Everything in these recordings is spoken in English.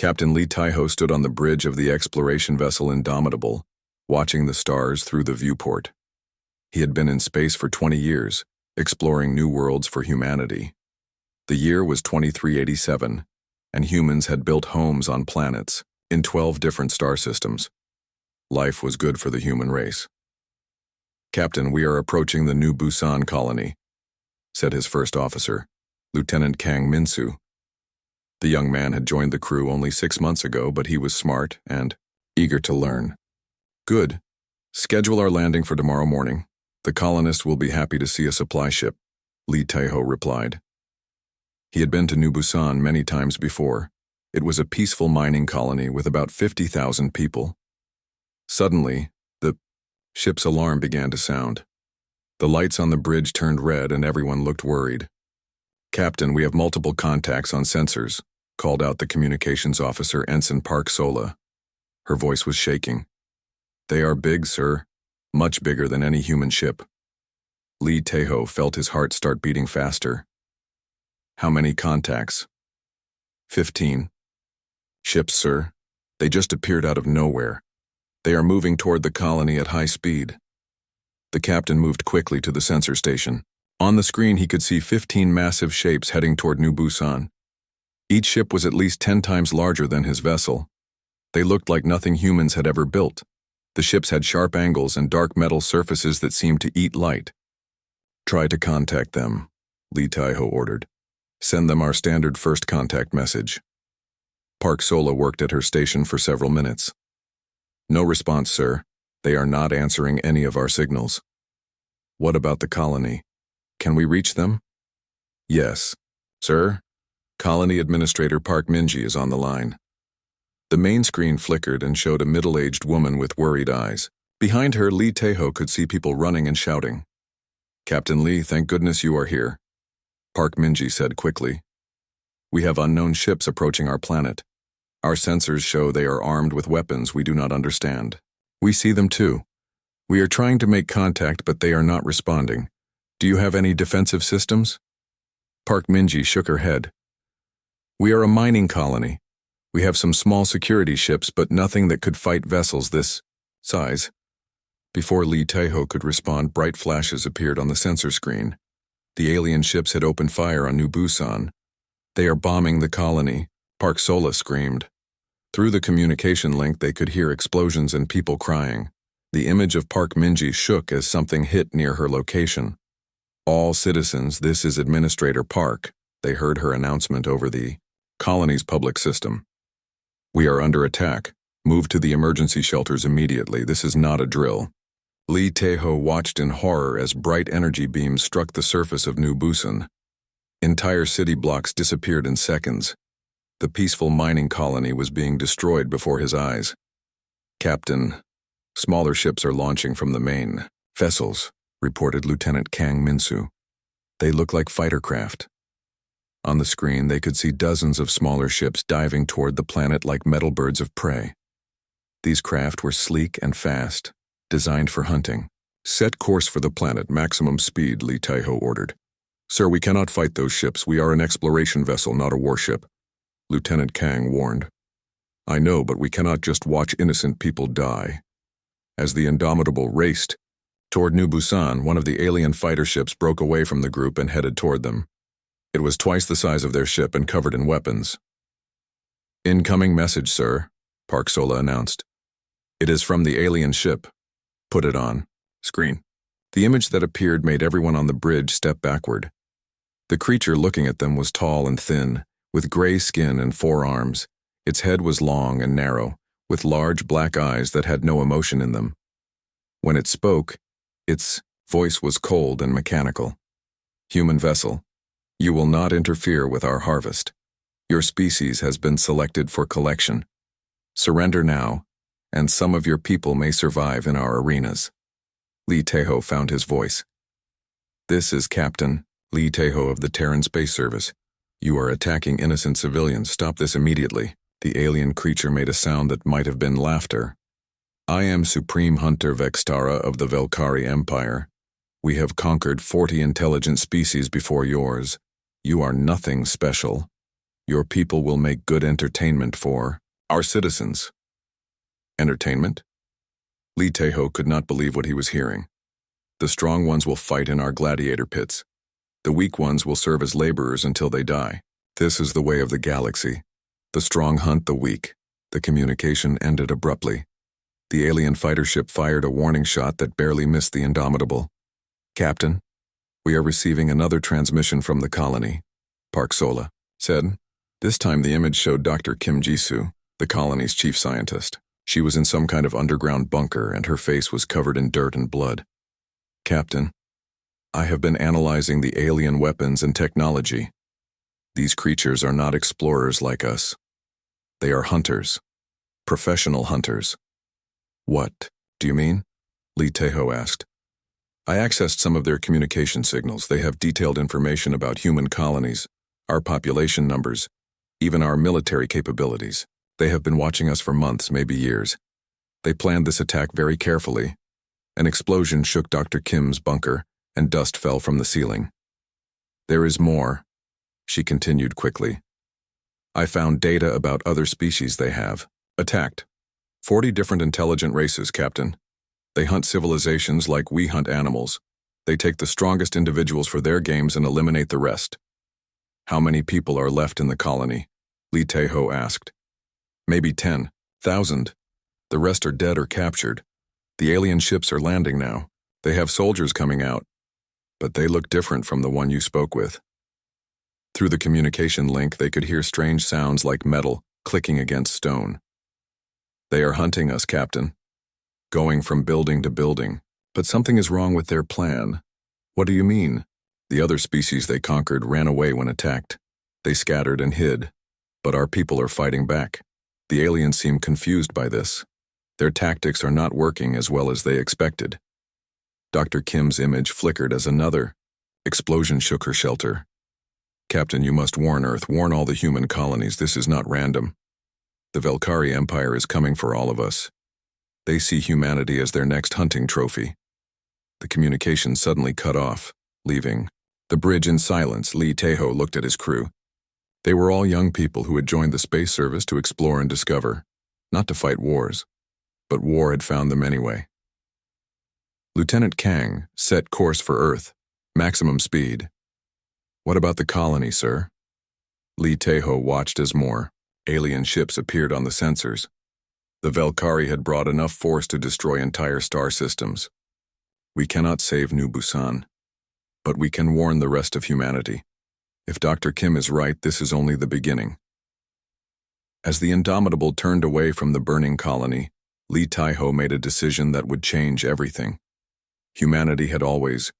Captain Lee Taiho stood on the bridge of the exploration vessel Indomitable, watching the stars through the viewport. He had been in space for 20 years, exploring new worlds for humanity. The year was 2387, and humans had built homes on planets in 12 different star systems. Life was good for the human race. "Captain, we are approaching the New Busan colony," said his first officer, Lieutenant Kang Minsu. The young man had joined the crew only 6 months ago, but he was smart and eager to learn. "Good. Schedule our landing for tomorrow morning. The colonists will be happy to see a supply ship," Lee Taeho replied. He had been to New Busan many times before. It was a peaceful mining colony with about 50,000 people. Suddenly, the ship's alarm began to sound. The lights on the bridge turned red and everyone looked worried. "Captain, we have multiple contacts on sensors," called out the communications officer, Ensign Park Sola. Her voice was shaking. "They are big, sir. Much bigger than any human ship." Lee Taeho felt his heart start beating faster. "How many contacts?" 15. "Ships, sir. They just appeared out of nowhere. They are moving toward the colony at high speed." The captain moved quickly to the sensor station. On the screen he could see 15 massive shapes heading toward New Busan. Each ship was at least 10 times larger than his vessel. They looked like nothing humans had ever built. The ships had sharp angles and dark metal surfaces that seemed to eat light. "Try to contact them," Lee Taeho ordered. "Send them our standard first contact message." Park Sola worked at her station for several minutes. "No response, sir. They are not answering any of our signals." "What about the colony? Can we reach them?" "Yes, sir. Colony Administrator Park Minji is on the line." The main screen flickered and showed a middle-aged woman with worried eyes. Behind her, Lee Taeho could see people running and shouting. "Captain Lee, thank goodness you are here," Park Minji said quickly. "We have unknown ships approaching our planet. Our sensors show they are armed with weapons we do not understand. We see them too. We are trying to make contact, but they are not responding. Do you have any defensive systems?" Park Minji shook her head. "We are a mining colony. We have some small security ships, but nothing that could fight vessels this size." Before Lee Taeho could respond, bright flashes appeared on the sensor screen. The alien ships had opened fire on New Busan. "They are bombing the colony," Park Sola screamed. Through the communication link they could hear explosions and people crying. The image of Park Minji shook as something hit near her location. "All citizens, this is Administrator Park," they heard her announcement over the colony's public system. "We are under attack. Move to the emergency shelters immediately. This is not a drill." Lee Taeho watched in horror as bright energy beams struck the surface of New Busan. Entire city blocks disappeared in seconds. The peaceful mining colony was being destroyed before his eyes. "Captain, smaller ships are launching from the main vessels," reported Lieutenant Kang Minsu. "They look like fighter craft." On the screen, they could see dozens of smaller ships diving toward the planet like metal birds of prey. These craft were sleek and fast, designed for hunting. "Set course for the planet, maximum speed," Lee Taeho ordered. "Sir, we cannot fight those ships. We are an exploration vessel, not a warship," Lieutenant Kang warned. "I know, but we cannot just watch innocent people die." As the Indomitable raced toward New Busan, one of the alien fighter ships broke away from the group and headed toward them. It was twice the size of their ship and covered in weapons. "Incoming message, sir," Park Sola announced. "It is from the alien ship." "Put it on." Screen. The image that appeared made everyone on the bridge step backward. The creature looking at them was tall and thin, with gray skin and 4 arms. Its head was long and narrow, with large black eyes that had no emotion in them. When it spoke, its voice was cold and mechanical. "Human vessel, you will not interfere with our harvest. Your species has been selected for collection. Surrender now, and some of your people may survive in our arenas." Lee Taeho found his voice. "This is Captain Lee Taeho of the Terran Space Service. You are attacking innocent civilians. Stop this immediately." The alien creature made a sound that might have been laughter. "I am Supreme Hunter Vextara of the Velkari Empire. We have conquered 40 intelligent species before yours. You are nothing special. Your people will make good entertainment for our citizens. Entertainment? Lee Tae-ho could not believe what he was hearing. The strong ones will fight in our gladiator pits. The weak ones will serve as laborers until they die. This is the way of the galaxy. The strong hunt the weak. The communication ended abruptly. The alien fighter ship fired a warning shot that barely missed the Indomitable. Captain, we are receiving another transmission from the colony, Park Sola said. This time the image showed Dr. Kim Jisoo, the colony's chief scientist. She was in some kind of underground bunker and her face was covered in dirt and blood. Captain, I have been analyzing the alien weapons and technology. These creatures are not explorers like us. They are hunters. Professional hunters. What do you mean? Lee Tae-ho asked. I accessed some of their communication signals. They have detailed information about human colonies, our population numbers, even our military capabilities. They have been watching us for months, maybe years. They planned this attack very carefully. An explosion shook Dr. Kim's bunker, and dust fell from the ceiling. There is more, she continued quickly. I found data about other species they have attacked. 40 different intelligent races, Captain. They hunt civilizations like we hunt animals. They take the strongest individuals for their games and eliminate the rest. How many people are left in the colony? Lee Tae-ho asked. Maybe 10,000. The rest are dead or captured. The alien ships are landing now. They have soldiers coming out. But they look different from the one you spoke with. Through the communication link, they could hear strange sounds like metal clicking against stone. They are hunting us, Captain. Going from building to building. But something is wrong with their plan. What do you mean? The other species they conquered ran away when attacked. They scattered and hid. But our people are fighting back. The aliens seem confused by this. Their tactics are not working as well as they expected. Dr. Kim's image flickered as another explosion shook her shelter. Captain, you must warn Earth, warn all the human colonies. This is not random. The Velkari Empire is coming for all of us. They see humanity as their next hunting trophy. The communication suddenly cut off, leaving the bridge in silence. Lee Tae-ho looked at his crew. They were all young people who had joined the space service to explore and discover, not to fight wars, but war had found them anyway. Lieutenant Kang set course for Earth, maximum speed. What about the colony, sir? Lee Tae-ho watched as more alien ships appeared on the sensors. The Velkari had brought enough force to destroy entire star systems. We cannot save New Busan, but we can warn the rest of humanity. If Dr. Kim is right, this is only the beginning. As the Indomitable turned away from the burning colony, Lee Tae-ho made a decision that would change everything. Humanity had always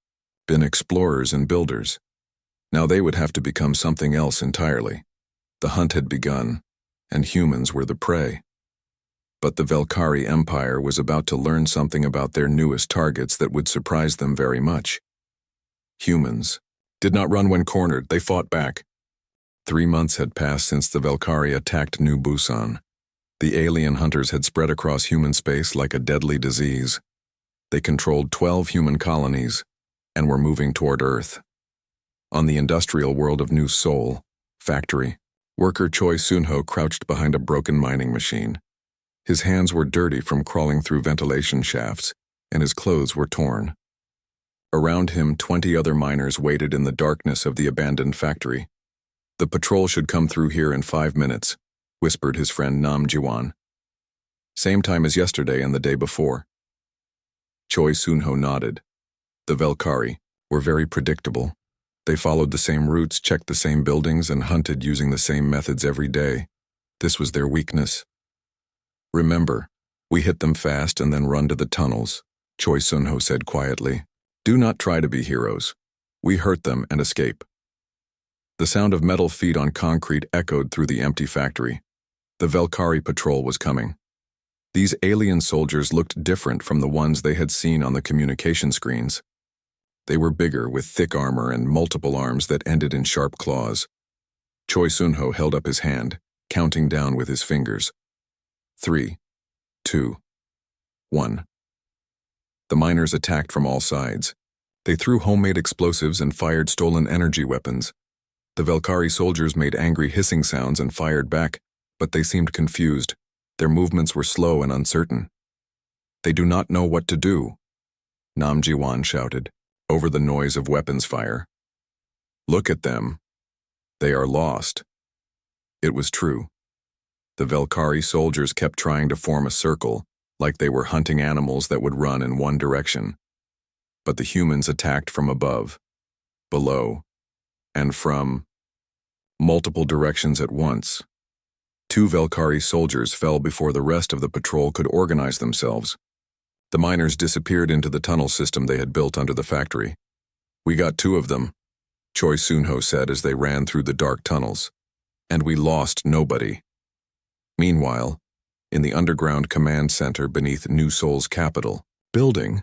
been explorers and builders. Now they would have to become something else entirely. The hunt had begun, and humans were the prey. But the Velkari Empire was about to learn something about their newest targets that would surprise them very much. Humans did not run when cornered, they fought back. 3 months had passed since the Velkari attacked New Busan. The alien hunters had spread across human space like a deadly disease. They controlled 12 human colonies and were moving toward Earth. On the industrial world of New Seoul factory, worker Choi Soon-ho crouched behind a broken mining machine. His hands were dirty from crawling through ventilation shafts, and his clothes were torn. Around him, 20 other miners waited in the darkness of the abandoned factory. The patrol should come through here in 5 minutes, whispered his friend Nam Ji-won. Same time as yesterday and the day before. Choi Soon-ho nodded. The Velkari were very predictable. They followed the same routes, checked the same buildings, and hunted using the same methods every day. This was their weakness. Remember, we hit them fast and then run to the tunnels, Choi Soon-ho said quietly. Do not try to be heroes. We hurt them and escape. The sound of metal feet on concrete echoed through the empty factory. The Velkari patrol was coming. These alien soldiers looked different from the ones they had seen on the communication screens. They were bigger, with thick armor and multiple arms that ended in sharp claws. Choi Soon-ho held up his hand, counting down with his fingers. 3, 2, 1. The miners attacked from all sides. They threw homemade explosives and fired stolen energy weapons. The Velkari soldiers made angry hissing sounds and fired back, but they seemed confused. Their movements were slow and uncertain. "They do not know what to do," Nam Jiwan shouted, over the noise of weapons fire. "Look at them. They are lost." It was true. The Velkari soldiers kept trying to form a circle, like they were hunting animals that would run in one direction. But the humans attacked from above, below, and from multiple directions at once. 2 Velkari soldiers fell before the rest of the patrol could organize themselves. The miners disappeared into the tunnel system they had built under the factory. "We got 2 of them," Choi Soon-ho said as they ran through the dark tunnels. "And we lost nobody." Meanwhile, in the underground command center beneath New Seoul's capital building,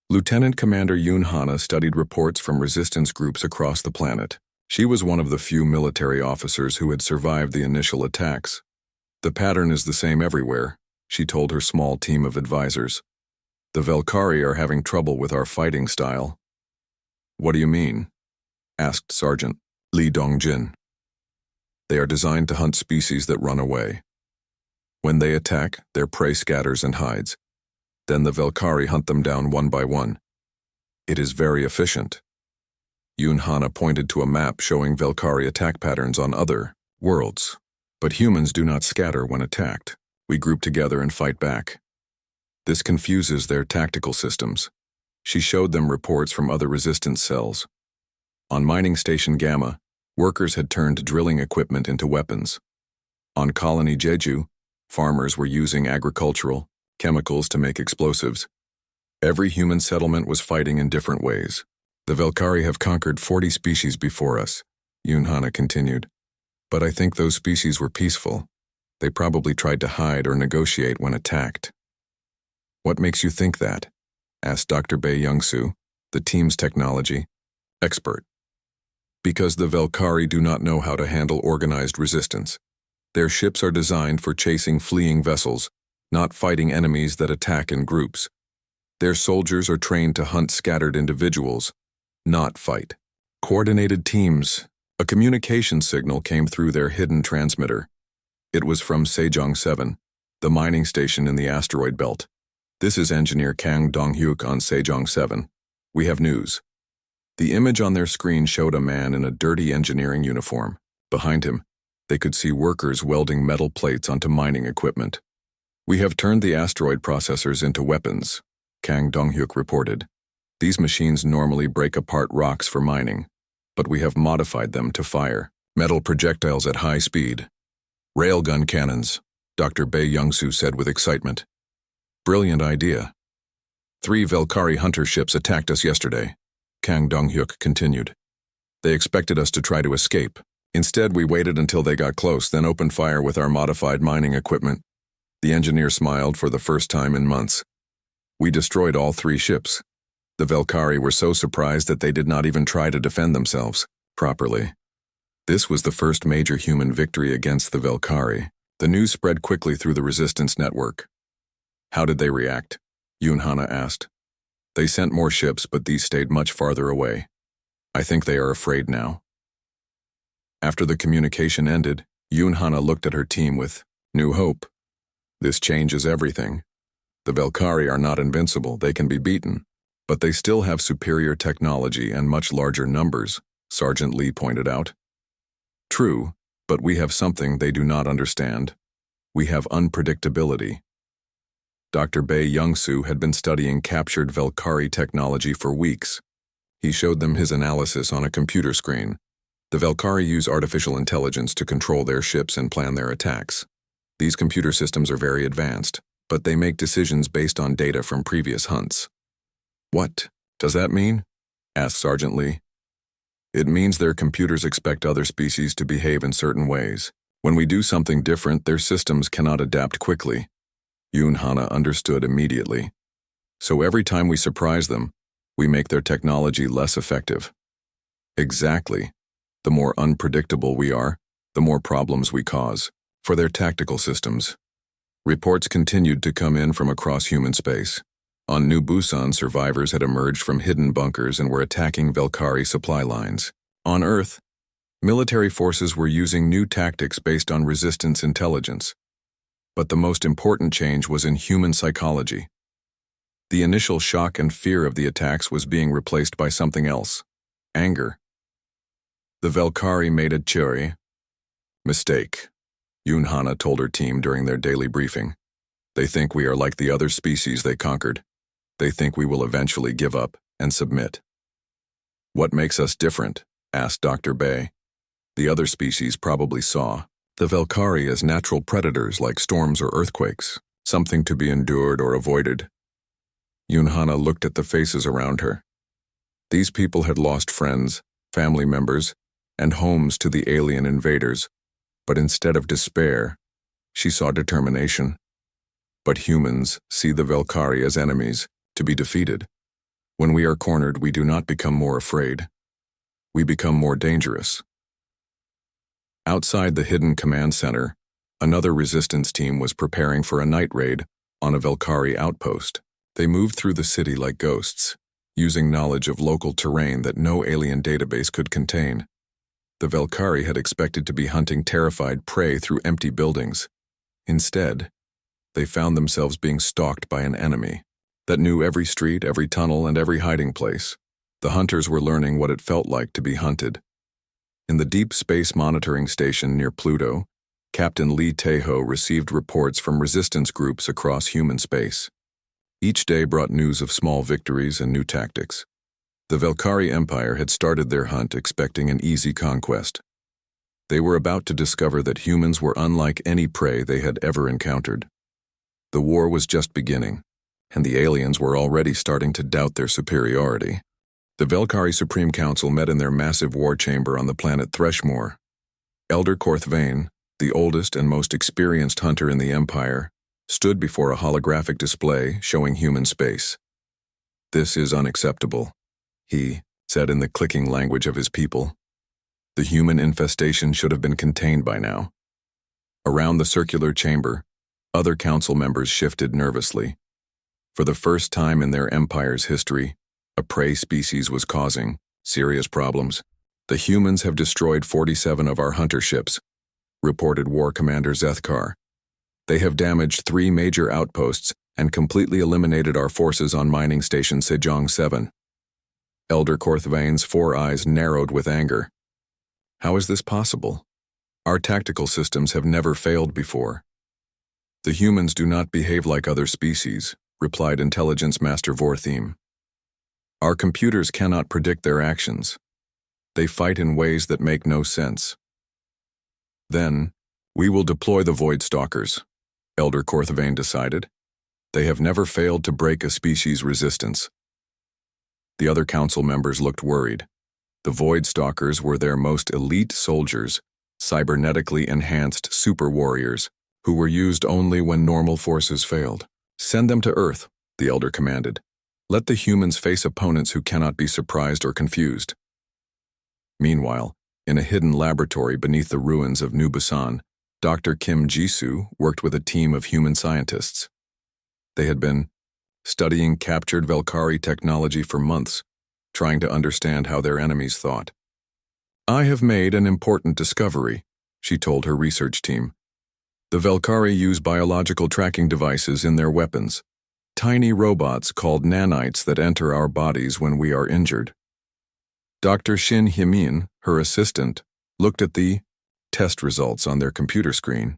Lieutenant Commander Yoon Hana studied reports from resistance groups across the planet. She was one of the few military officers who had survived the initial attacks. "The pattern is the same everywhere," she told her small team of advisors. "The Velkari are having trouble with our fighting style." "What do you mean?" asked Sergeant Lee Dong-jin. "They are designed to hunt species that run away. When they attack, their prey scatters and hides. Then the Velkari hunt them down one by one. It is very efficient." Yoon Hana pointed to a map showing Velkari attack patterns on other worlds. "But humans do not scatter when attacked. We group together and fight back. This confuses their tactical systems." She showed them reports from other resistance cells. On Mining Station Gamma, workers had turned drilling equipment into weapons. On Colony Jeju, farmers were using agricultural chemicals to make explosives. Every human settlement was fighting in different ways. "The Velkari have conquered 40 species before us," Yoon Hana continued. "But I think those species were peaceful. They probably tried to hide or negotiate when attacked." "What makes you think that?" asked Dr. Bae Young-soo, the team's technology expert. "Because the Velkari do not know how to handle organized resistance. Their ships are designed for chasing fleeing vessels, not fighting enemies that attack in groups. Their soldiers are trained to hunt scattered individuals, not fight coordinated teams." A communication signal came through their hidden transmitter. It was from Sejong 7, the mining station in the asteroid belt. "This is Engineer Kang Dong-hyuk on Sejong 7. We have news." The image on their screen showed a man in a dirty engineering uniform. Behind him, they could see workers welding metal plates onto mining equipment. "We have turned the asteroid processors into weapons," Kang Dong-hyuk reported. "These machines normally break apart rocks for mining, but we have modified them to fire metal projectiles at high speed. Railgun cannons," Dr. Bae Young-soo said with excitement. "Brilliant idea." 3 Velkari hunter ships attacked us yesterday," Kang Dong-hyuk continued. "They expected us to try to escape. Instead, we waited until they got close, then opened fire with our modified mining equipment." The engineer smiled for the first time in months. "We destroyed all 3 ships. The Velkari were so surprised that they did not even try to defend themselves properly." This was the first major human victory against the Velkari. The news spread quickly through the resistance network. "How did they react?" Yoon Hana asked. "They sent more ships, but these stayed much farther away. I think they are afraid now." After the communication ended, Yoon Hana looked at her team with new hope. "This changes everything. The Velkari are not invincible, they can be beaten. But they still have superior technology and much larger numbers," Sergeant Lee pointed out. "True, but we have something they do not understand. We have unpredictability." Dr. Bae Young-soo had been studying captured Velkari technology for weeks. He showed them his analysis on a computer screen. The Velkari use artificial intelligence to control their ships and plan their attacks. These computer systems are very advanced, but they make decisions based on data from previous hunts. "What does that mean?" asked Sergeant Lee. "It means their computers expect other species to behave in certain ways. When we do something different, their systems cannot adapt quickly." Yoon Hana understood immediately. "So every time we surprise them, we make their technology less effective." "Exactly. The more unpredictable we are, the more problems we cause for their tactical systems." Reports continued to come in from across human space. On New Busan, survivors had emerged from hidden bunkers and were attacking Velkari supply lines. On Earth, Military forces were using new tactics based on resistance intelligence. But the most important change was in human psychology. The initial shock and fear of the attacks was being replaced by something else: anger. The Velkari made a cherry mistake, Yunhana told her team during their daily briefing. They think we are like the other species they conquered. They think we will eventually give up and submit. What makes us different? Asked Dr. Bay. The other species probably saw the Velkari as natural predators like storms or earthquakes, something to be endured or avoided. Yunhana looked at the faces around her. These people had lost friends, family members, and homes to the alien invaders, but instead of despair, she saw determination. But humans see the Velkari as enemies, to be defeated. When we are cornered, we do not become more afraid. We become more dangerous. Outside the hidden command center, another resistance team was preparing for a night raid on a Velkari outpost. They moved through the city like ghosts, using knowledge of local terrain that no alien database could contain. The Velkari had expected to be hunting terrified prey through empty buildings. Instead, they found themselves being stalked by an enemy that knew every street, every tunnel, and every hiding place. The hunters were learning what it felt like to be hunted. In the Deep Space Monitoring Station near Pluto, Captain Lee Taeho received reports from resistance groups across human space. Each day brought news of small victories and new tactics. The Velkari Empire had started their hunt expecting an easy conquest. They were about to discover that humans were unlike any prey they had ever encountered. The war was just beginning, and the aliens were already starting to doubt their superiority. The Velkari Supreme Council met in their massive war chamber on the planet Threshmore. Elder Korthvain, the oldest and most experienced hunter in the Empire, stood before a holographic display showing human space. "This is unacceptable," he said in the clicking language of his people. The human infestation should have been contained by now. Around the circular chamber, other council members shifted nervously. For the first time in their empire's history, a prey species was causing serious problems. "The humans have destroyed 47 of our hunter ships," reported War Commander Zethkar. "They have damaged 3 major outposts and completely eliminated our forces on mining station Sejong 7. Elder Korthvain's 4 eyes narrowed with anger. "How is this possible? Our tactical systems have never failed before." "The humans do not behave like other species," replied Intelligence Master Vorthim. "Our computers cannot predict their actions. They fight in ways that make no sense." "Then, we will deploy the Void Stalkers," Elder Korthvain decided. "They have never failed to break a species' resistance." The other council members looked worried. The Void Stalkers were their most elite soldiers, cybernetically enhanced super warriors, who were used only when normal forces failed. "Send them to Earth," the Elder commanded. "Let the humans face opponents who cannot be surprised or confused." Meanwhile, in a hidden laboratory beneath the ruins of New Busan, Dr. Kim Jisoo worked with a team of human scientists. They had been studying captured Velkari technology for months, trying to understand how their enemies thought. "I have made an important discovery," she told her research team. "The Velkari use biological tracking devices in their weapons, tiny robots called nanites that enter our bodies when we are injured." Dr. Shin Hyemin, her assistant, looked at the test results on their computer screen.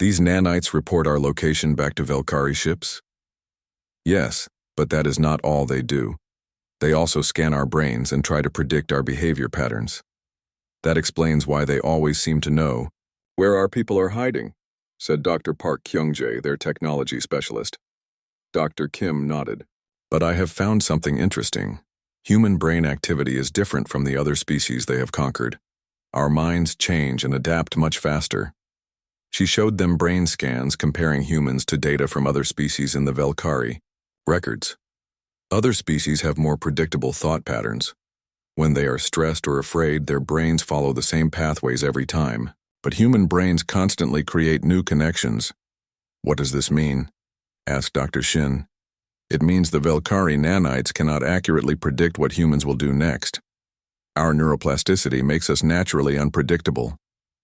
"These nanites report our location back to Velkari ships?" "Yes, but that is not all they do. They also scan our brains and try to predict our behavior patterns. That explains why they always seem to know where our people are hiding," said Dr. Park Kyungjae, their technology specialist. Dr. Kim nodded. "But I have found something interesting. Human brain activity is different from the other species they have conquered. Our minds change and adapt much faster." She showed them brain scans comparing humans to data from other species in the Velkari records. Other species have more predictable thought patterns. When they are stressed or afraid, their brains follow the same pathways every time, but human brains constantly create new connections. "What does this mean?" asked Dr. Shin. "It means the Velkari nanites cannot accurately predict what humans will do next. Our neuroplasticity makes us naturally unpredictable.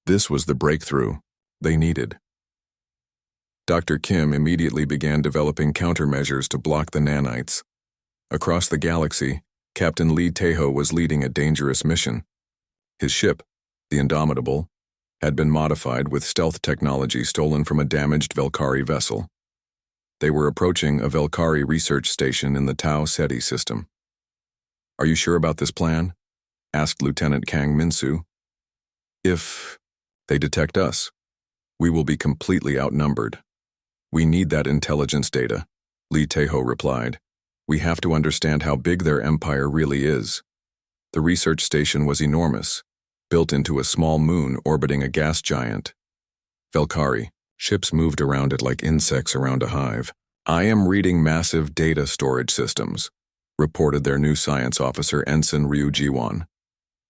This was the breakthrough they needed. Dr. Kim immediately began developing countermeasures to block the nanites. Across the galaxy, Captain Lee Tae-ho was leading a dangerous mission. His ship, the Indomitable, had been modified with stealth technology stolen from a damaged Velkari vessel. They were approaching a Velkari research station in the Tau Ceti system. "Are you sure about this plan?" asked Lieutenant Kang Min-soo. "If they detect us, we will be completely outnumbered. We need that intelligence data," Lee Tae-ho replied. "We have to understand how big their empire really is." The research station was enormous, built into a small moon orbiting a gas giant. Velkari, ships moved around it like insects around a hive. "I am reading massive data storage systems," reported their new science officer, Ensign Ryu Ji-won.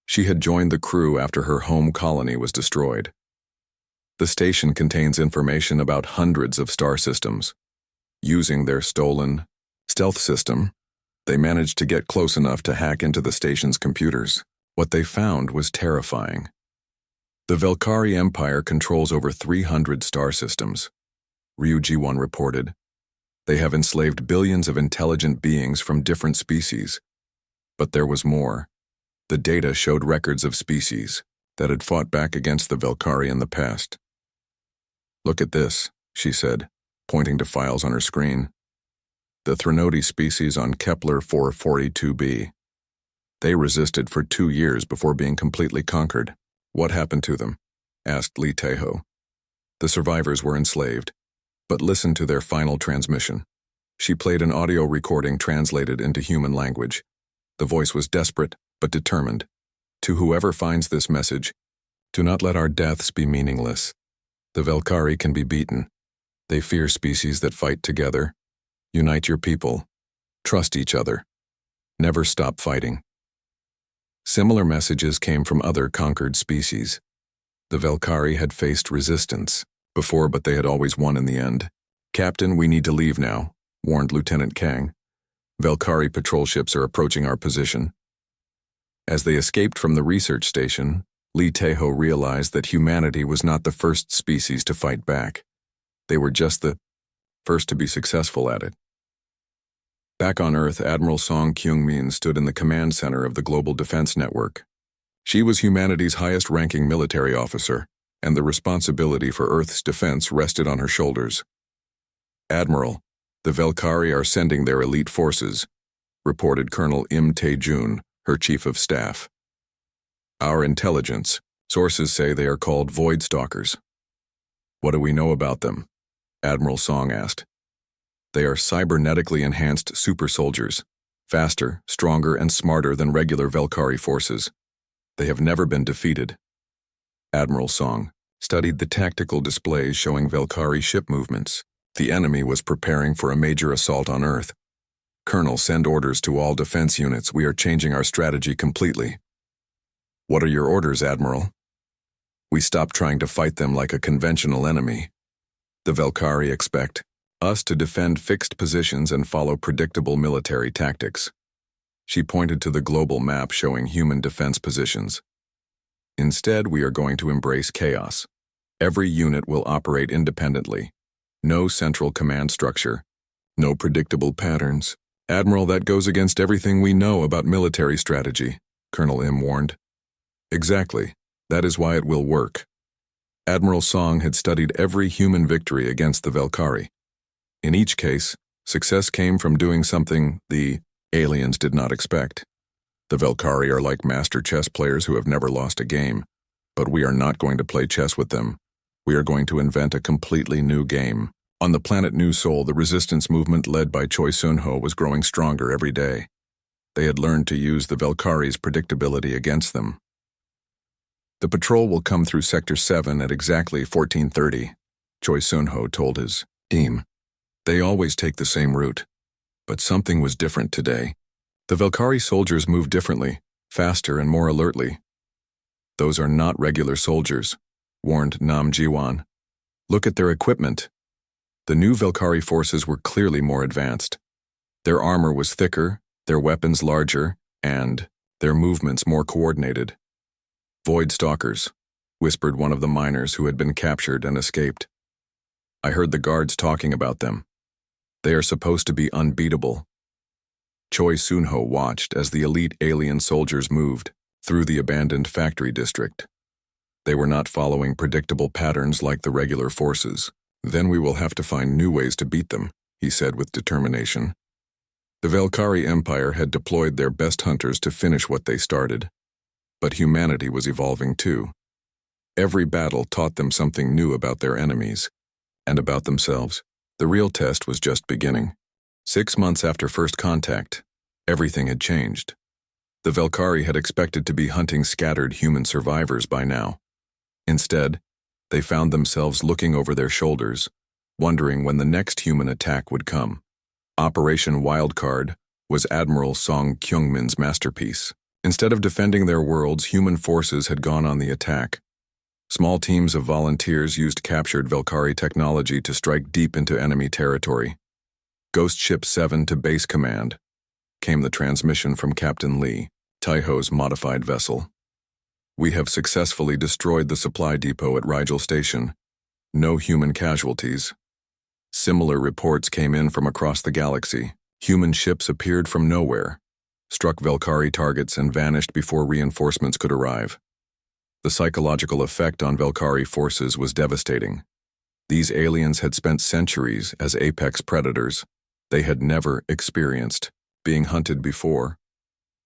She had joined the crew after her home colony was destroyed. "The station contains information about hundreds of star systems. Using their stolen stealth system, they managed to get close enough to hack into the station's computers. What they found was terrifying. The Velkari Empire controls over 300 star systems," Ryu Ji-won reported. "They have enslaved billions of intelligent beings from different species." But there was more. The data showed records of species that had fought back against the Velkari in the past. "Look at this," she said, pointing to files on her screen. "The Threnody species on Kepler 442b. They resisted for 2 years before being completely conquered." "What happened to them?" asked Lee Tae-ho. "The survivors were enslaved, but listen to their final transmission." She played an audio recording translated into human language. The voice was desperate, but determined. "To whoever finds this message, do not let our deaths be meaningless. The Velkari can be beaten. They fear species that fight together. Unite your people. Trust each other. Never stop fighting." Similar messages came from other conquered species. The Velkari had faced resistance before, but they had always won in the end. "Captain, we need to leave now," warned Lieutenant Kang. "Velkari patrol ships are approaching our position." As they escaped from the research station, Lee Tae-ho realized that humanity was not the first species to fight back. They were just the first to be successful at it. Back on Earth, Admiral Song Kyung-min stood in the command center of the Global Defense Network. She was humanity's highest-ranking military officer, and the responsibility for Earth's defense rested on her shoulders. "Admiral, the Velkari are sending their elite forces," reported Colonel Im Tae-jun, her chief of staff. "Our intelligence sources say they are called Void Stalkers." "What do we know about them?" Admiral Song asked. "They are cybernetically enhanced super soldiers, faster, stronger, and smarter than regular Velkari forces. They have never been defeated." Admiral Song studied the tactical displays showing Velkari ship movements. The enemy was preparing for a major assault on Earth. "Colonel, send orders to all defense units. We are changing our strategy completely." "What are your orders, Admiral?" "We stop trying to fight them like a conventional enemy. The Velkari expect us to defend fixed positions and follow predictable military tactics." She pointed to the global map showing human defense positions. "Instead, we are going to embrace chaos. Every unit will operate independently. No central command structure. No predictable patterns." "Admiral, that goes against everything we know about military strategy," Colonel Im warned. "Exactly. That is why it will work." Admiral Song had studied every human victory against the Velkari. In each case, success came from doing something the aliens did not expect. "The Velkari are like master chess players who have never lost a game, but we are not going to play chess with them. We are going to invent a completely new game." On the planet New Sol, the resistance movement led by Choi Sun-ho was growing stronger every day. They had learned to use the Velkari's predictability against them. "The patrol will come through Sector 7 at exactly 14:30, Choi Sun-ho told his team. "They always take the same route. But something was different today. The Velkari soldiers moved differently, faster and more alertly." "Those are not regular soldiers," warned Nam Ji-won. "Look at their equipment." The new Velkari forces were clearly more advanced. Their armor was thicker, their weapons larger, and their movements more coordinated. "Void stalkers," whispered one of the miners who had been captured and escaped. "I heard the guards talking about them. They are supposed to be unbeatable." Choi Soon-ho watched as the elite alien soldiers moved through the abandoned factory district. They were not following predictable patterns like the regular forces. "Then we will have to find new ways to beat them," he said with determination. The Velkari Empire had deployed their best hunters to finish what they started. But humanity was evolving too. Every battle taught them something new about their enemies and about themselves. The real test was just beginning. 6 months after first contact, everything had changed. The Velkari had expected to be hunting scattered human survivors by now. Instead, they found themselves looking over their shoulders, wondering when the next human attack would come. Operation Wildcard was Admiral Song Kyungmin's masterpiece. Instead of defending their worlds, human forces had gone on the attack. Small teams of volunteers used captured Velkari technology to strike deep into enemy territory. "Ghost Ship 7 to Base Command," came the transmission from Captain Lee, Taiho's modified vessel. "We have successfully destroyed the supply depot at Rigel Station. No human casualties." Similar reports came in from across the galaxy. Human ships appeared from nowhere, struck Velkari targets and vanished before reinforcements could arrive. The psychological effect on Velkari forces was devastating. These aliens had spent centuries as apex predators. They had never experienced being hunted before.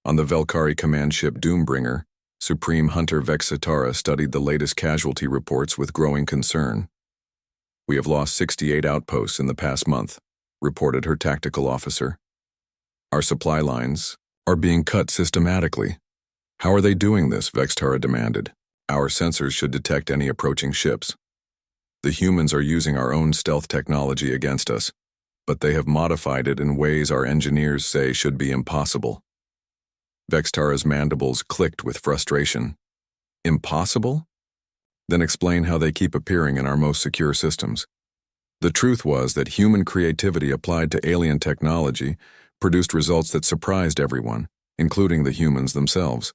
On the Velkari command ship Doombringer, Supreme Hunter Vexitara studied the latest casualty reports with growing concern. "We have lost 68 outposts in the past month," reported her tactical officer. "Our supply lines are being cut systematically." "How are they doing this?" Vexitara demanded. "Our sensors should detect any approaching ships. The humans are using our own stealth technology against us, but they have modified it in ways our engineers say should be impossible." Vexitara's mandibles clicked with frustration. "Impossible? Then explain how they keep appearing in our most secure systems." The truth was that human creativity applied to alien technology produced results that surprised everyone, including the humans themselves.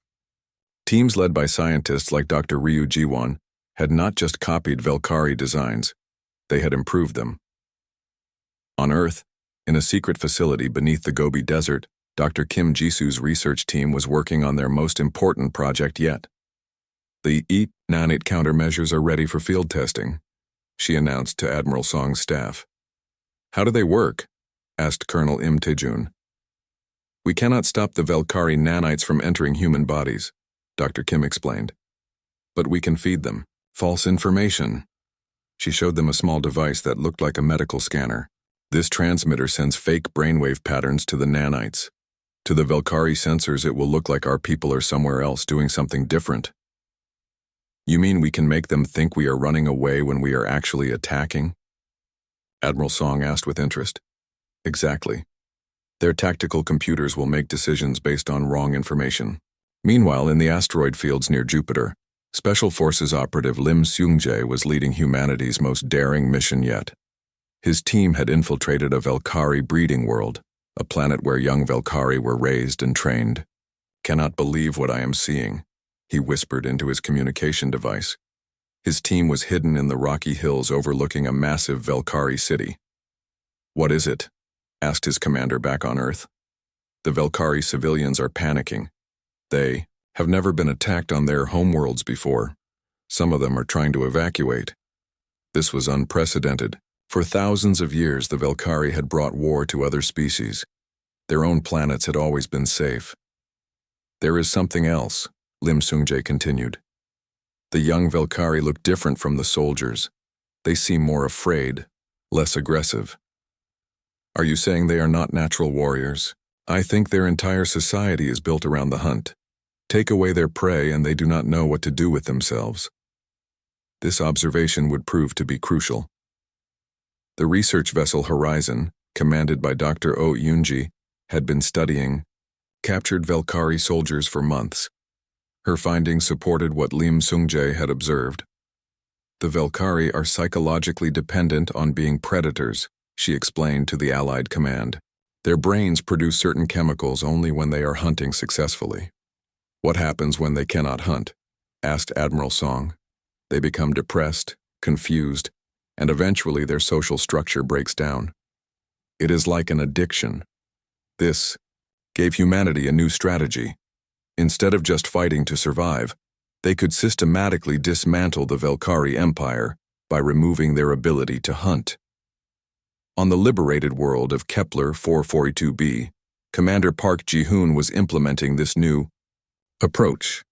Teams led by scientists like Dr. Ryu Jiwon had not just copied Velkari designs, they had improved them. On Earth, in a secret facility beneath the Gobi Desert, Dr. Kim Jisu's research team was working on their most important project yet. "The nanite countermeasures are ready for field testing," she announced to Admiral Song's staff. "How do they work?" asked Colonel Im Tae-jun. "We cannot stop the Velkari nanites from entering human bodies," Dr. Kim explained. "But we can feed them false information." She showed them a small device that looked like a medical scanner. "This transmitter sends fake brainwave patterns to the nanites. To the Velkari sensors, it will look like our people are somewhere else doing something different." "You mean we can make them think we are running away when we are actually attacking?" Admiral Song asked with interest. "Exactly. Their tactical computers will make decisions based on wrong information." Meanwhile, in the asteroid fields near Jupiter, Special Forces operative Lim Seung-jae was leading humanity's most daring mission yet. His team had infiltrated a Velkari breeding world, a planet where young Velkari were raised and trained. "Cannot believe what I am seeing," he whispered into his communication device. His team was hidden in the rocky hills overlooking a massive Velkari city. "What is it?" asked his commander back on Earth. "The Velkari civilians are panicking. They have never been attacked on their homeworlds before. Some of them are trying to evacuate." This was unprecedented. For thousands of years, the Velkari had brought war to other species. Their own planets had always been safe. "There is something else," Lim Seung-jae continued. "The young Velkari look different from the soldiers. They seem more afraid, less aggressive." "Are you saying they are not natural warriors?" "I think their entire society is built around the hunt. Take away their prey and they do not know what to do with themselves." This observation would prove to be crucial. The research vessel Horizon, commanded by Dr. Oh Yoonji, had been studying captured Velkari soldiers for months. Her findings supported what Lim Seung-jae had observed. "The Velkari are psychologically dependent on being predators," she explained to the Allied command. "Their brains produce certain chemicals only when they are hunting successfully. What happens when they cannot hunt? Asked Admiral Song. They become depressed, confused, and eventually their social structure breaks down. It is like an addiction. This gave humanity a new strategy. Instead of just fighting to survive, they could systematically dismantle the Velkhari Empire by removing their ability to hunt. On the liberated world of Kepler 442b, Commander Park Ji-hoon was implementing this new approach.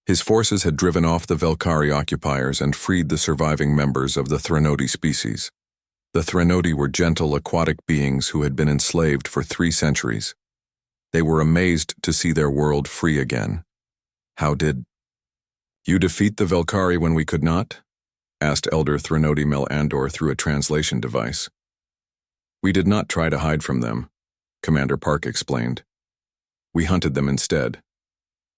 His forces had driven off the Velkhari occupiers and freed the surviving members of the Threnody species. The Threnody were gentle aquatic beings who had been enslaved for 3 centuries. They were amazed to see their world free again. How did you defeat the Velkhari when we could not? Asked Elder Threnody Mel Andor through a translation device. We did not try to hide from them, Commander Park explained. We hunted them instead.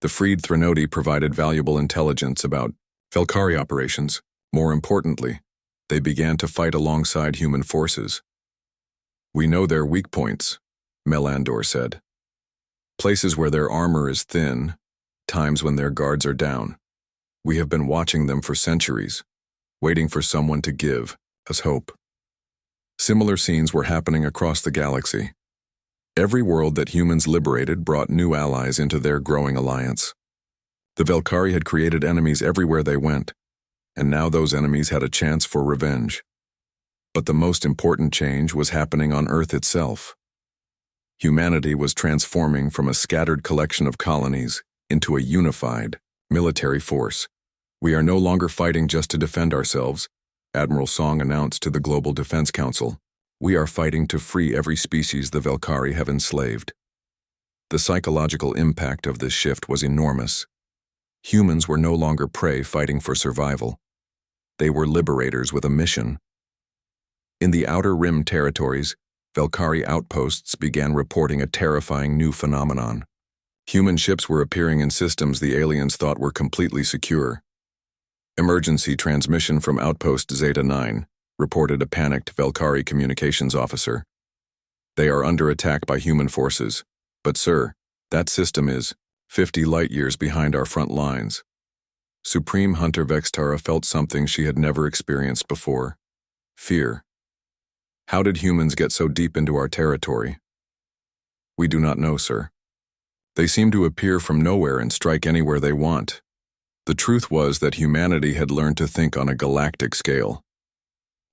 The freed Threnody provided valuable intelligence about Velkhari operations. More importantly, they began to fight alongside human forces. We know their weak points, Mel Andor said. Places where their armor is thin, times when their guards are down. We have been watching them for centuries, waiting for someone to give us hope. Similar scenes were happening across the galaxy. Every world that humans liberated brought new allies into their growing alliance. The Velkhari had created enemies everywhere they went, and now those enemies had a chance for revenge. But the most important change was happening on Earth itself. Humanity was transforming from a scattered collection of colonies into a unified military force. We are no longer fighting just to defend ourselves, Admiral Song announced to the Global Defense Council. We are fighting to free every species the Velkhari have enslaved. The psychological impact of this shift was enormous. Humans were no longer prey fighting for survival. They were liberators with a mission. In the Outer Rim territories, Velkhari outposts began reporting a terrifying new phenomenon. Human ships were appearing in systems the aliens thought were completely secure. Emergency transmission from Outpost Zeta 9, reported a panicked Velkhari communications officer. They are under attack by human forces, but sir, that system is 50 light-years behind our front lines. Supreme Hunter Vextara felt something she had never experienced before. Fear. How did humans get so deep into our territory? We do not know, sir. They seem to appear from nowhere and strike anywhere they want. The truth was that humanity had learned to think on a galactic scale.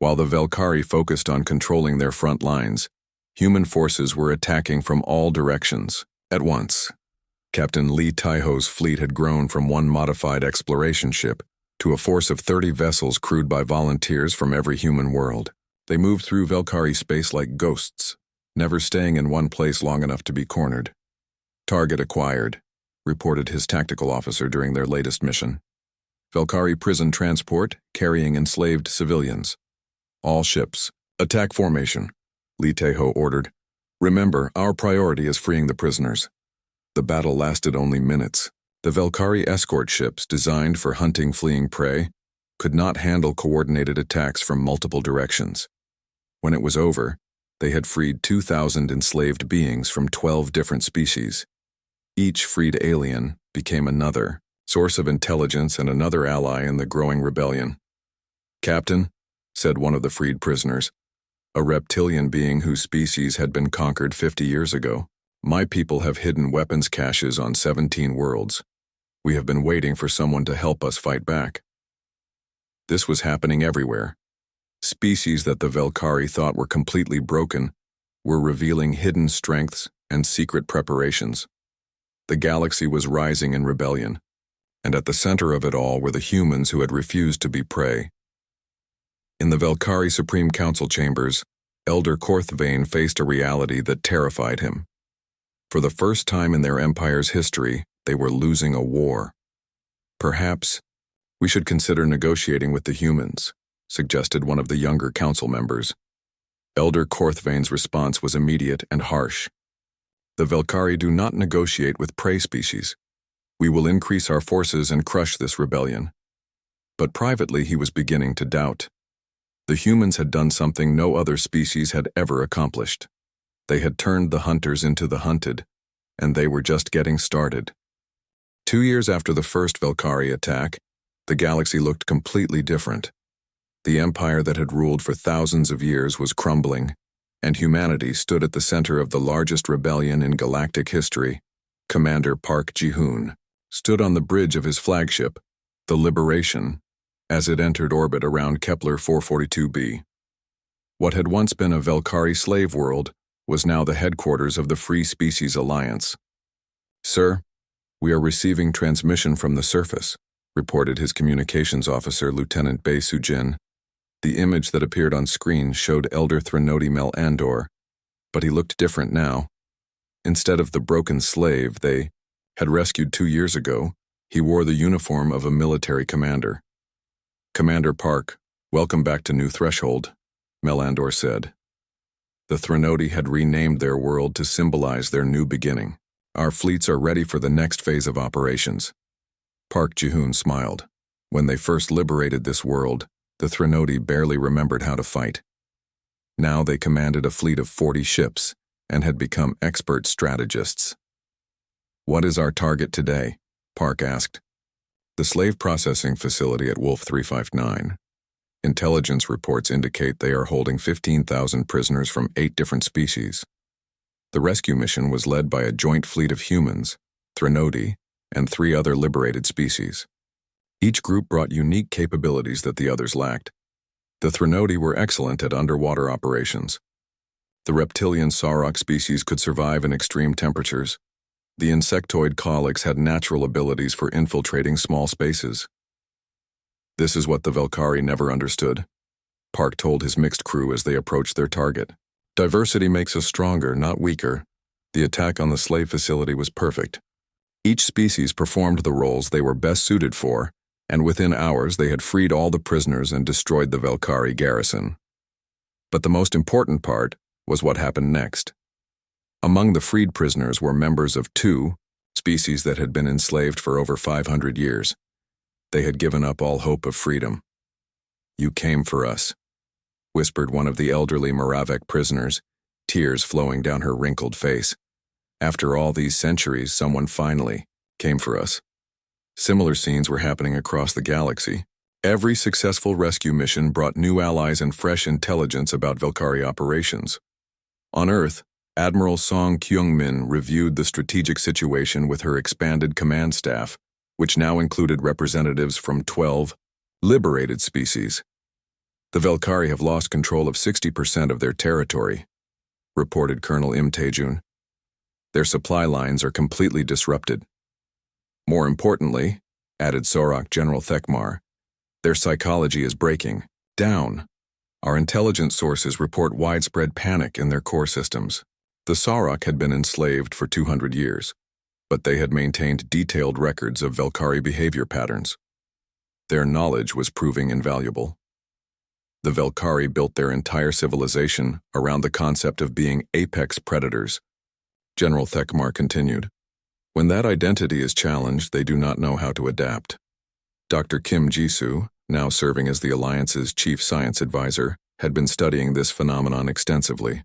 While the Velkhari focused on controlling their front lines, human forces were attacking from all directions, at once. Captain Lee Taiho's fleet had grown from one modified exploration ship to a force of 30 vessels crewed by volunteers from every human world. They moved through Velkhari space like ghosts, never staying in one place long enough to be cornered. Target acquired, reported his tactical officer during their latest mission. Velkhari prison transport carrying enslaved civilians. All ships, attack formation, Lee Taiho ordered. Remember, our priority is freeing the prisoners. The battle lasted only minutes. The Velkhari escort ships, designed for hunting fleeing prey, could not handle coordinated attacks from multiple directions. When it was over, they had freed 2,000 enslaved beings from 12 different species. Each freed alien became another source of intelligence and another ally in the growing rebellion. Captain, said one of the freed prisoners, a reptilian being whose species had been conquered 50 years ago, my people have hidden weapons caches on 17 worlds. We have been waiting for someone to help us fight back. This was happening everywhere. Species that the Velkhari thought were completely broken were revealing hidden strengths and secret preparations. The galaxy was rising in rebellion, and at the center of it all were the humans who had refused to be prey. In the Velkhari Supreme Council chambers, Elder Korthvane faced a reality that terrified him. For the first time in their empire's history, they were losing a war. Perhaps we should consider negotiating with the humans, suggested one of the younger council members. Elder Korthvane's response was immediate and harsh. The Velkhari do not negotiate with prey species. We will increase our forces and crush this rebellion. But privately he was beginning to doubt. The humans had done something no other species had ever accomplished. They had turned the hunters into the hunted, and they were just getting started. 2 years after the first Velkari attack, the galaxy looked completely different. The empire that had ruled for thousands of years was crumbling, and humanity stood at the center of the largest rebellion in galactic history. Commander Park Ji-hoon stood on the bridge of his flagship, the Liberation, as it entered orbit around Kepler 442b. What had once been a Velkari slave world was now the headquarters of the Free Species Alliance. "Sir, we are receiving transmission from the surface," reported his communications officer, Lieutenant Bae Soo-jin. The image that appeared on screen showed Elder Threnody Mel Andor, but he looked different now. Instead of the broken slave they had rescued 2 years ago, he wore the uniform of a military commander. "Commander Park, welcome back to New Threshold," Mel Andor said. The Threnody had renamed their world to symbolize their new beginning. "Our fleets are ready for the next phase of operations." Park Ji-hoon smiled. When they first liberated this world, the Threnody barely remembered how to fight. Now they commanded a fleet of 40 ships and had become expert strategists. "What is our target today?" Park asked. "The slave processing facility at Wolf 359. Intelligence reports indicate they are holding 15,000 prisoners from 8 different species. The rescue mission was led by a joint fleet of humans, Threnody, and 3 other liberated species. Each group brought unique capabilities that the others lacked. The Threnody were excellent at underwater operations. The reptilian Sauroch species could survive in extreme temperatures. The insectoid Colics had natural abilities for infiltrating small spaces. This is what the Velkari never understood, Park told his mixed crew as they approached their target. "Diversity makes us stronger, not weaker." The attack on the slave facility was perfect. Each species performed the roles they were best suited for, and within hours they had freed all the prisoners and destroyed the Velkari garrison. But the most important part was what happened next. Among the freed prisoners were members of 2 species that had been enslaved for over 500 years. They had given up all hope of freedom. "You came for us," whispered one of the elderly Moravec prisoners, tears flowing down her wrinkled face. "After all these centuries, someone finally came for us." Similar scenes were happening across the galaxy. Every successful rescue mission brought new allies and fresh intelligence about Velkari operations. On Earth, Admiral Song Kyung-min reviewed the strategic situation with her expanded command staff, which now included representatives from 12 liberated species. "The Velkari have lost control of 60% of their territory," reported Colonel Im Tae-jun. "Their supply lines are completely disrupted. More importantly," added Sauroch General Thekmar, "their psychology is breaking down. Our intelligence sources report widespread panic in their core systems." The Sauroch had been enslaved for 200 years, but they had maintained detailed records of Velkari behavior patterns. Their knowledge was proving invaluable. The Velkari built their entire civilization around the concept of being apex predators. General Thekmar continued. "When that identity is challenged, they do not know how to adapt." Dr. Kim Jisoo, now serving as the Alliance's chief science advisor, had been studying this phenomenon extensively.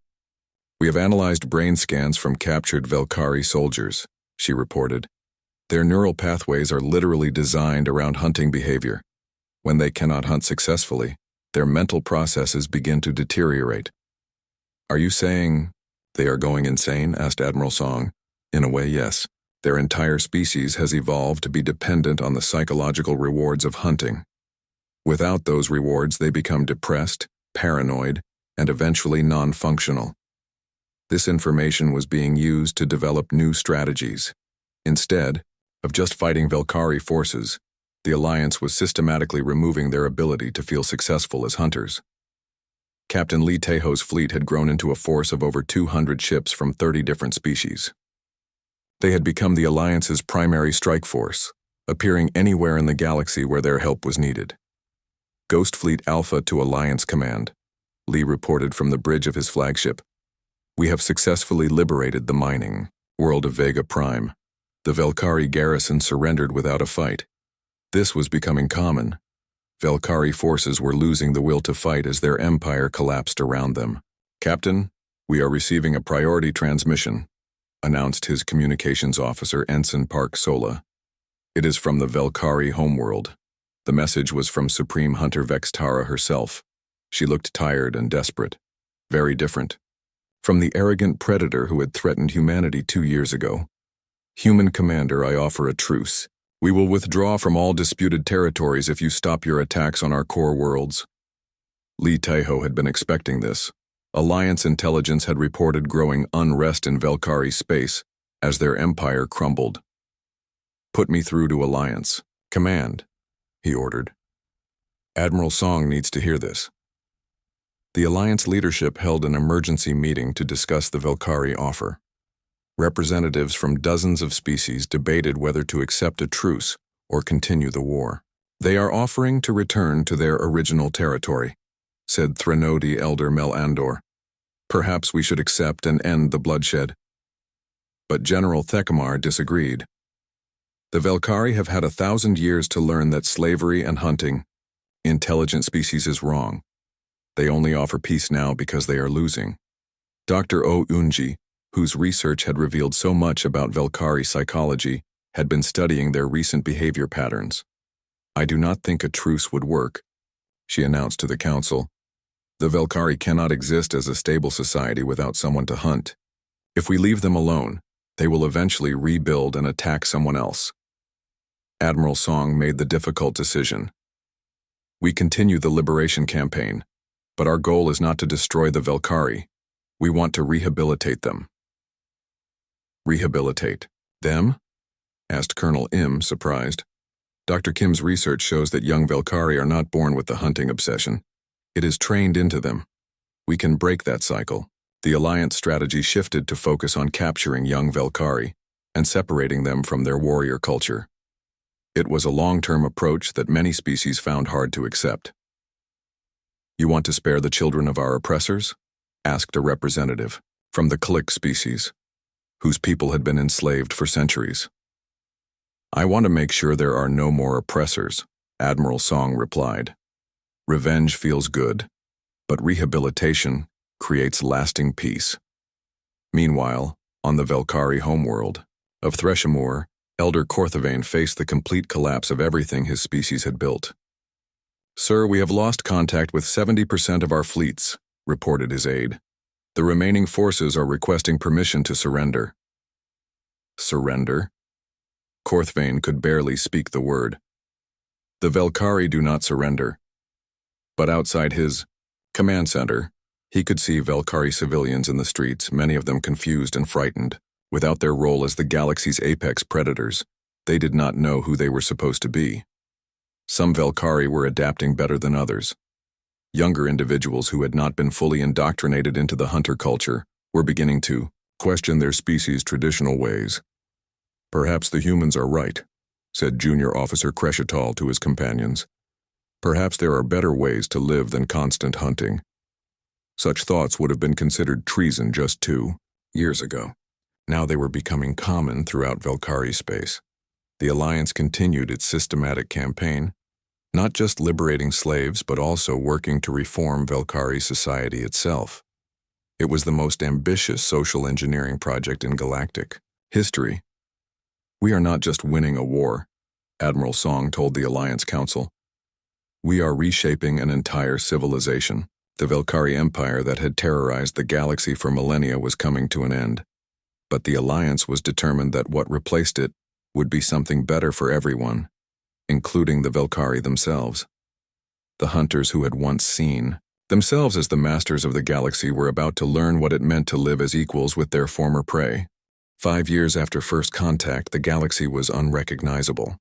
"We have analyzed brain scans from captured Velkari soldiers," she reported. "Their neural pathways are literally designed around hunting behavior. When they cannot hunt successfully, their mental processes begin to deteriorate." "Are you saying they are going insane?" asked Admiral Song. "In a way, yes. Their entire species has evolved to be dependent on the psychological rewards of hunting. Without those rewards, they become depressed, paranoid, and eventually non-functional. This information was being used to develop new strategies. Instead of just fighting Velkari forces, the Alliance was systematically removing their ability to feel successful as hunters. Captain Lee Taeho's fleet had grown into a force of over 200 ships from 30 different species. They had become the Alliance's primary strike force, appearing anywhere in the galaxy where their help was needed. "Ghost Fleet Alpha to Alliance Command," Lee reported from the bridge of his flagship. "We have successfully liberated the mining world of Vega Prime. The Velkari garrison surrendered without a fight. This was becoming common. Velkari forces were losing the will to fight as their empire collapsed around them. Captain, we are receiving a priority transmission," announced his communications officer, Ensign Park Sola. It is from the Velkari homeworld. The message was from Supreme Hunter Vextara herself. She looked tired and desperate. Very different from the arrogant predator who had threatened humanity 2 years ago. Human commander, I offer a truce. We will withdraw from all disputed territories if you stop your attacks on our core worlds. Li Taiho had been expecting this. Alliance intelligence had reported growing unrest in Velkari space as their empire crumbled. Put me through to Alliance. Command, he ordered. Admiral Song needs to hear this. The Alliance leadership held an emergency meeting to discuss the Velkari offer. Representatives from dozens of species debated whether to accept a truce or continue the war. They are offering to return to their original territory, said Threnodi Elder Mel Andor. Perhaps we should accept and end the bloodshed. But General Theckamar disagreed. The Velkari have had 1,000 years to learn that slavery and hunting intelligent species is wrong. They only offer peace now because they are losing. Dr. O. Unji, whose research had revealed so much about Velkari psychology, had been studying their recent behavior patterns. I do not think a truce would work, she announced to the council. The Velkari cannot exist as a stable society without someone to hunt. If we leave them alone, they will eventually rebuild and attack someone else. Admiral Song made the difficult decision. We continue the liberation campaign, but our goal is not to destroy the Velkari. We want to rehabilitate them. Rehabilitate them? Asked Colonel Im, surprised. Dr. Kim's research shows that young Velkari are not born with the hunting obsession. It is trained into them. We can break that cycle. The Alliance strategy shifted to focus on capturing young Velkari and separating them from their warrior culture. It was a long-term approach that many species found hard to accept. You want to spare the children of our oppressors? Asked a representative from the Click species, whose people had been enslaved for centuries. I want to make sure there are no more oppressors, Admiral Song replied. Revenge feels good, but rehabilitation creates lasting peace. Meanwhile, on the Velkari homeworld of Threshamur, Elder Korthavain faced the complete collapse of everything his species had built. Sir, we have lost contact with 70% of our fleets, reported his aide. The remaining forces are requesting permission to surrender. Surrender? Korthavain could barely speak the word. The Velkari do not surrender. But outside his command center, he could see Velkari civilians in the streets, many of them confused and frightened. Without their role as the galaxy's apex predators, they did not know who they were supposed to be. Some Velkari were adapting better than others. Younger individuals who had not been fully indoctrinated into the hunter culture were beginning to question their species' traditional ways. Perhaps the humans are right, said Junior Officer Crescital to his companions. Perhaps there are better ways to live than constant hunting. Such thoughts would have been considered treason just 2 years ago. Now they were becoming common throughout Velkari space. The Alliance continued its systematic campaign, not just liberating slaves but also working to reform Velkari society itself. It was the most ambitious social engineering project in galactic history. We are not just winning a war, Admiral Song told the Alliance Council. We are reshaping an entire civilization. The Velkari Empire that had terrorized the galaxy for millennia was coming to an end. But the Alliance was determined that what replaced it would be something better for everyone, including the Velkari themselves. The hunters who had once seen themselves as the masters of the galaxy were about to learn what it meant to live as equals with their former prey. 5 years after first contact, the galaxy was unrecognizable.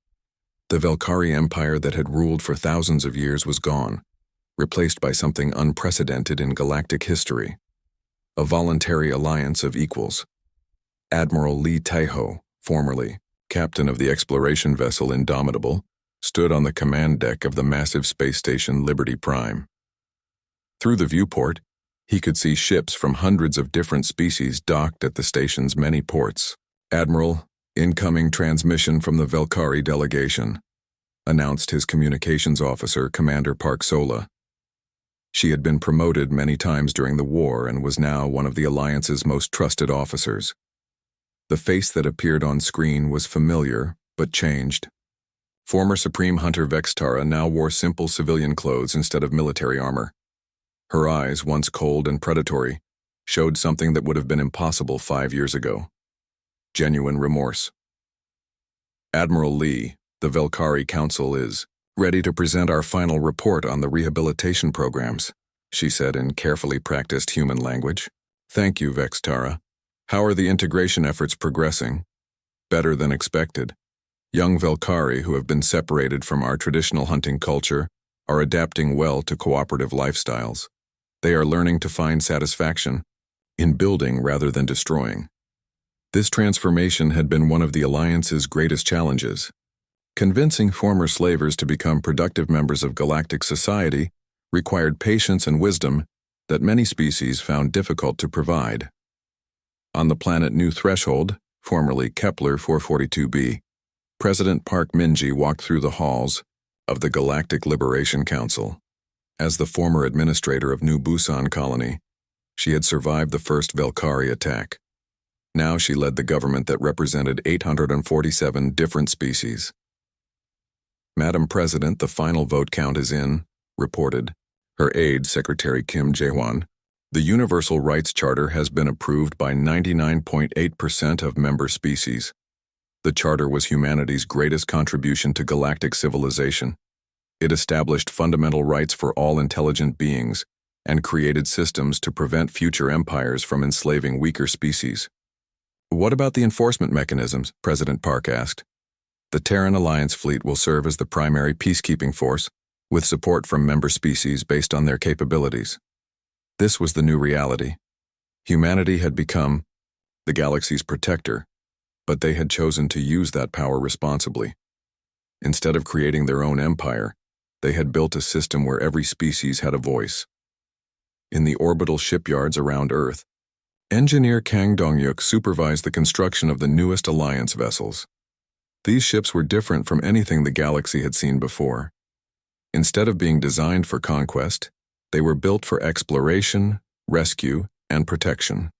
The Velkari Empire that had ruled for thousands of years was gone, replaced by something unprecedented in galactic history. A voluntary alliance of equals. Admiral Li Taiho, formerly captain of the exploration vessel Indomitable, stood on the command deck of the massive space station Liberty Prime. Through the viewport, he could see ships from hundreds of different species docked at the station's many ports. Admiral, incoming transmission from the Velkari delegation, announced his communications officer, Commander Park Sola. She had been promoted many times during the war and was now one of the Alliance's most trusted officers. The face that appeared on screen was familiar, but changed. Former Supreme Hunter Vextara now wore simple civilian clothes instead of military armor. Her eyes, once cold and predatory, showed something that would have been impossible 5 years ago. Genuine remorse. Admiral Lee, the Velkari Council is ready to present our final report on the rehabilitation programs, she said in carefully practiced human language. Thank you, Vextara. How are the integration efforts progressing? Better than expected. Young Velkari who have been separated from our traditional hunting culture are adapting well to cooperative lifestyles. They are learning to find satisfaction in building rather than destroying. This transformation had been one of the Alliance's greatest challenges. Convincing former slavers to become productive members of galactic society required patience and wisdom that many species found difficult to provide. On the planet New Threshold, formerly Kepler 442b, President Park Minji walked through the halls of the Galactic Liberation Council. As the former administrator of New Busan Colony, she had survived the first Velkari attack. Now she led the government that represented 847 different species. Madam President, the final vote count is in, reported her aide, Secretary Kim Jae-hwan. The Universal Rights Charter has been approved by 99.8% of member species. The Charter was humanity's greatest contribution to galactic civilization. It established fundamental rights for all intelligent beings and created systems to prevent future empires from enslaving weaker species. What about the enforcement mechanisms? President Park asked. The Terran Alliance fleet will serve as the primary peacekeeping force, with support from member species based on their capabilities. This was the new reality. Humanity had become the galaxy's protector, but they had chosen to use that power responsibly. Instead of creating their own empire, they had built a system where every species had a voice. In the orbital shipyards around Earth, engineer Kang Dong-yuk supervised the construction of the newest Alliance vessels. These ships were different from anything the galaxy had seen before. Instead of being designed for conquest, they were built for exploration, rescue, and protection.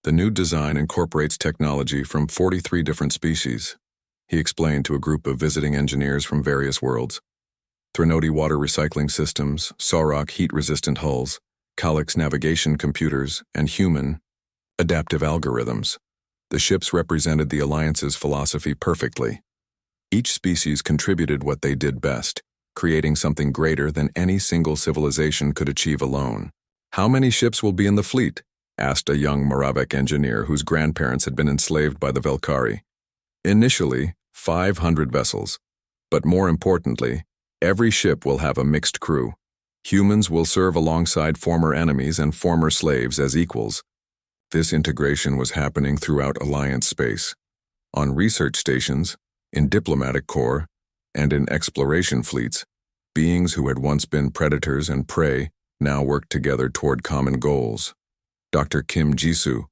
The new design incorporates technology from 43 different species, he explained to a group of visiting engineers from various worlds. Threnody water recycling systems, Saurok heat-resistant hulls, Calyx navigation computers, and human, adaptive algorithms. The ships represented the Alliance's philosophy perfectly. Each species contributed what they did best, creating something greater than any single civilization could achieve alone. How many ships will be in the fleet? Asked a young Moravec engineer whose grandparents had been enslaved by the Velkari. Initially, 500 vessels. But more importantly, every ship will have a mixed crew. Humans will serve alongside former enemies and former slaves as equals. This integration was happening throughout Alliance space, on research stations, in diplomatic corps, and in exploration fleets. Beings who had once been predators and prey now worked together toward common goals. Dr. Kim Jisoo,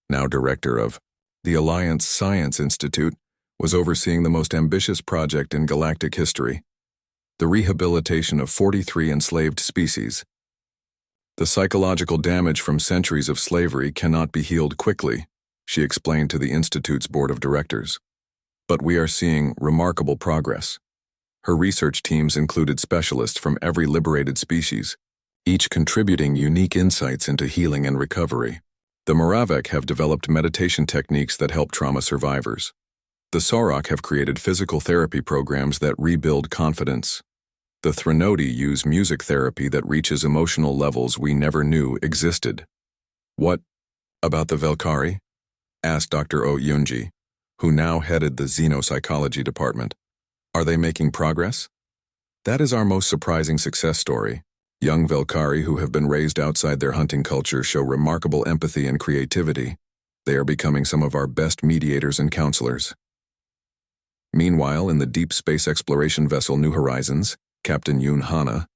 now director of the Alliance Science Institute, was overseeing the most ambitious project in galactic history, the rehabilitation of 43 enslaved species. The psychological damage from centuries of slavery cannot be healed quickly, she explained to the Institute's board of directors. But we are seeing remarkable progress. Her research teams included specialists from every liberated species, each contributing unique insights into healing and recovery. The Moravec have developed meditation techniques that help trauma survivors. The Saurok have created physical therapy programs that rebuild confidence. The Threnody use music therapy that reaches emotional levels we never knew existed. What about the Velkari? Asked Dr. Oh Yunji, who now headed the xenopsychology department. Are they making progress? That is our most surprising success story. Young Velkari who have been raised outside their hunting culture show remarkable empathy and creativity. They are becoming some of our best mediators and counselors. Meanwhile, in the deep space exploration vessel New Horizons, Captain Yoon Hana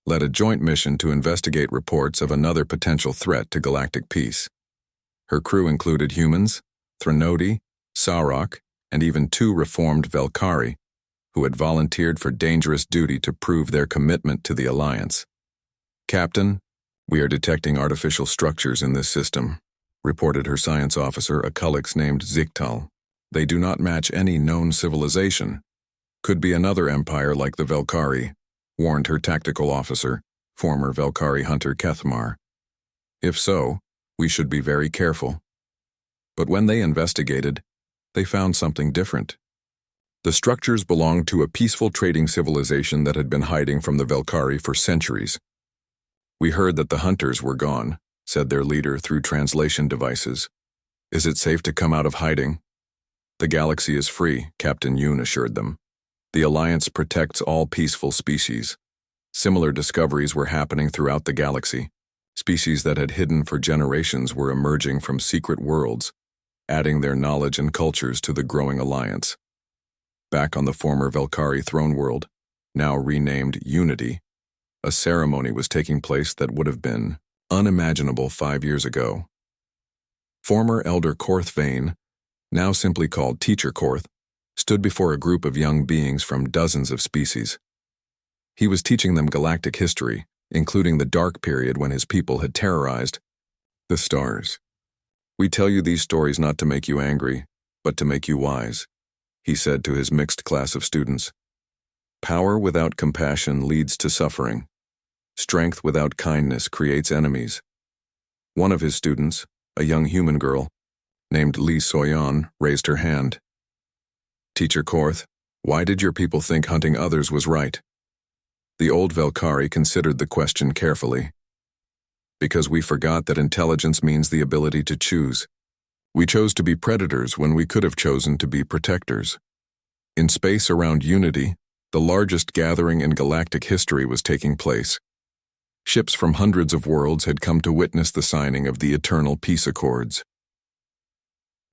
led a joint mission to investigate reports of another potential threat to galactic peace. Her crew included humans, Threnody, Saurok, and even 2 reformed Velkari, who had volunteered for dangerous duty to prove their commitment to the Alliance. Captain, we are detecting artificial structures in this system, reported her science officer, a Calyx named Ziktal. They do not match any known civilization. Could be another empire like the Velkari, warned her tactical officer, former Velkari hunter Kethmar. If so, we should be very careful. But when they investigated, they found something different. The structures belonged to a peaceful trading civilization that had been hiding from the Velkari for centuries. We heard that the hunters were gone, said their leader through translation devices. Is it safe to come out of hiding? The galaxy is free, Captain Yoon assured them. The Alliance protects all peaceful species. Similar discoveries were happening throughout the galaxy. Species that had hidden for generations were emerging from secret worlds, adding their knowledge and cultures to the growing alliance. Back on the former Velkari throne world, now renamed Unity, a ceremony was taking place that would have been unimaginable 5 years ago. Former Elder Korth Vane, now simply called Teacher Korth, stood before a group of young beings from dozens of species. He was teaching them galactic history, including the dark period when his people had terrorized the stars. We tell you these stories not to make you angry, but to make you wise, he said to his mixed class of students. Power without compassion leads to suffering. Strength without kindness creates enemies. One of his students, a young human girl, named Lee Soyeon, raised her hand. Teacher Korth, why did your people think hunting others was right? The old Velkari considered the question carefully. Because we forgot that intelligence means the ability to choose. We chose to be predators when we could have chosen to be protectors. In space around Unity, the largest gathering in galactic history was taking place. Ships from hundreds of worlds had come to witness the signing of the Eternal Peace Accords.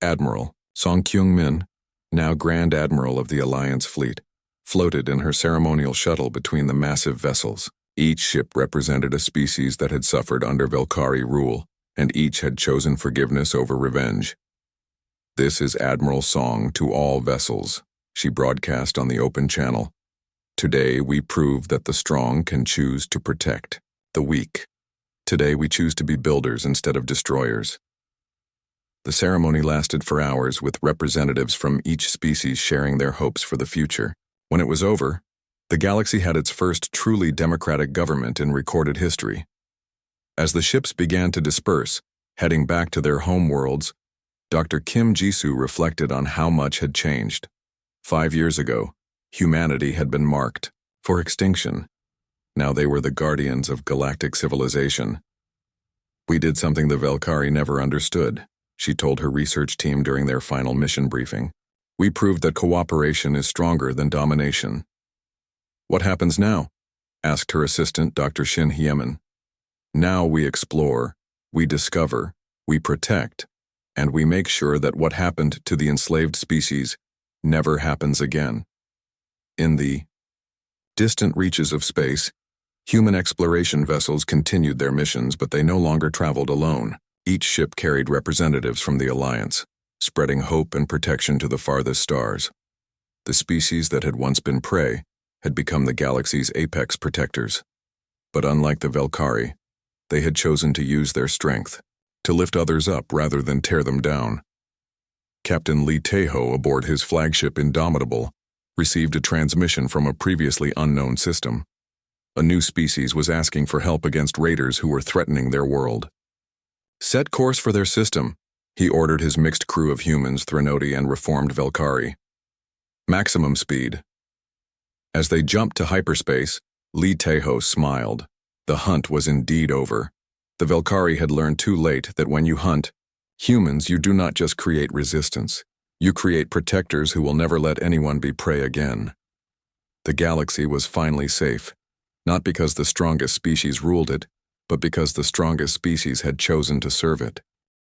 Admiral Song Kyung-min, now Grand Admiral of the Alliance fleet, floated in her ceremonial shuttle between the massive vessels. Each ship represented a species that had suffered under Velkari rule, and each had chosen forgiveness over revenge. This is Admiral Song to all vessels, she broadcast on the open channel. Today we prove that the strong can choose to protect the weak. Today we choose to be builders instead of destroyers. The ceremony lasted for hours with representatives from each species sharing their hopes for the future. When it was over, the galaxy had its first truly democratic government in recorded history. As the ships began to disperse, heading back to their home worlds, Dr. Kim Jisoo reflected on how much had changed. 5 years ago, humanity had been marked for extinction. Now they were the guardians of galactic civilization. We did something the Velkari never understood, she told her research team during their final mission briefing. We proved that cooperation is stronger than domination. What happens now? Asked her assistant, Dr. Shin Hyemin. Now we explore, we discover, we protect, and we make sure that what happened to the enslaved species never happens again. In the distant reaches of space, human exploration vessels continued their missions, but they no longer traveled alone. Each ship carried representatives from the Alliance, spreading hope and protection to the farthest stars. The species that had once been prey had become the galaxy's apex protectors. But unlike the Velkari, they had chosen to use their strength, to lift others up rather than tear them down. Captain Lee Tae-ho aboard his flagship Indomitable received a transmission from a previously unknown system. A new species was asking for help against raiders who were threatening their world. Set course for their system, he ordered his mixed crew of humans, Threnody and reformed Velkari. Maximum speed. As they jumped to hyperspace, Lee Tae-ho smiled. The hunt was indeed over. The Velkari had learned too late that when you hunt humans, you do not just create resistance. You create protectors who will never let anyone be prey again. The galaxy was finally safe, not because the strongest species ruled it, but because the strongest species had chosen to serve it.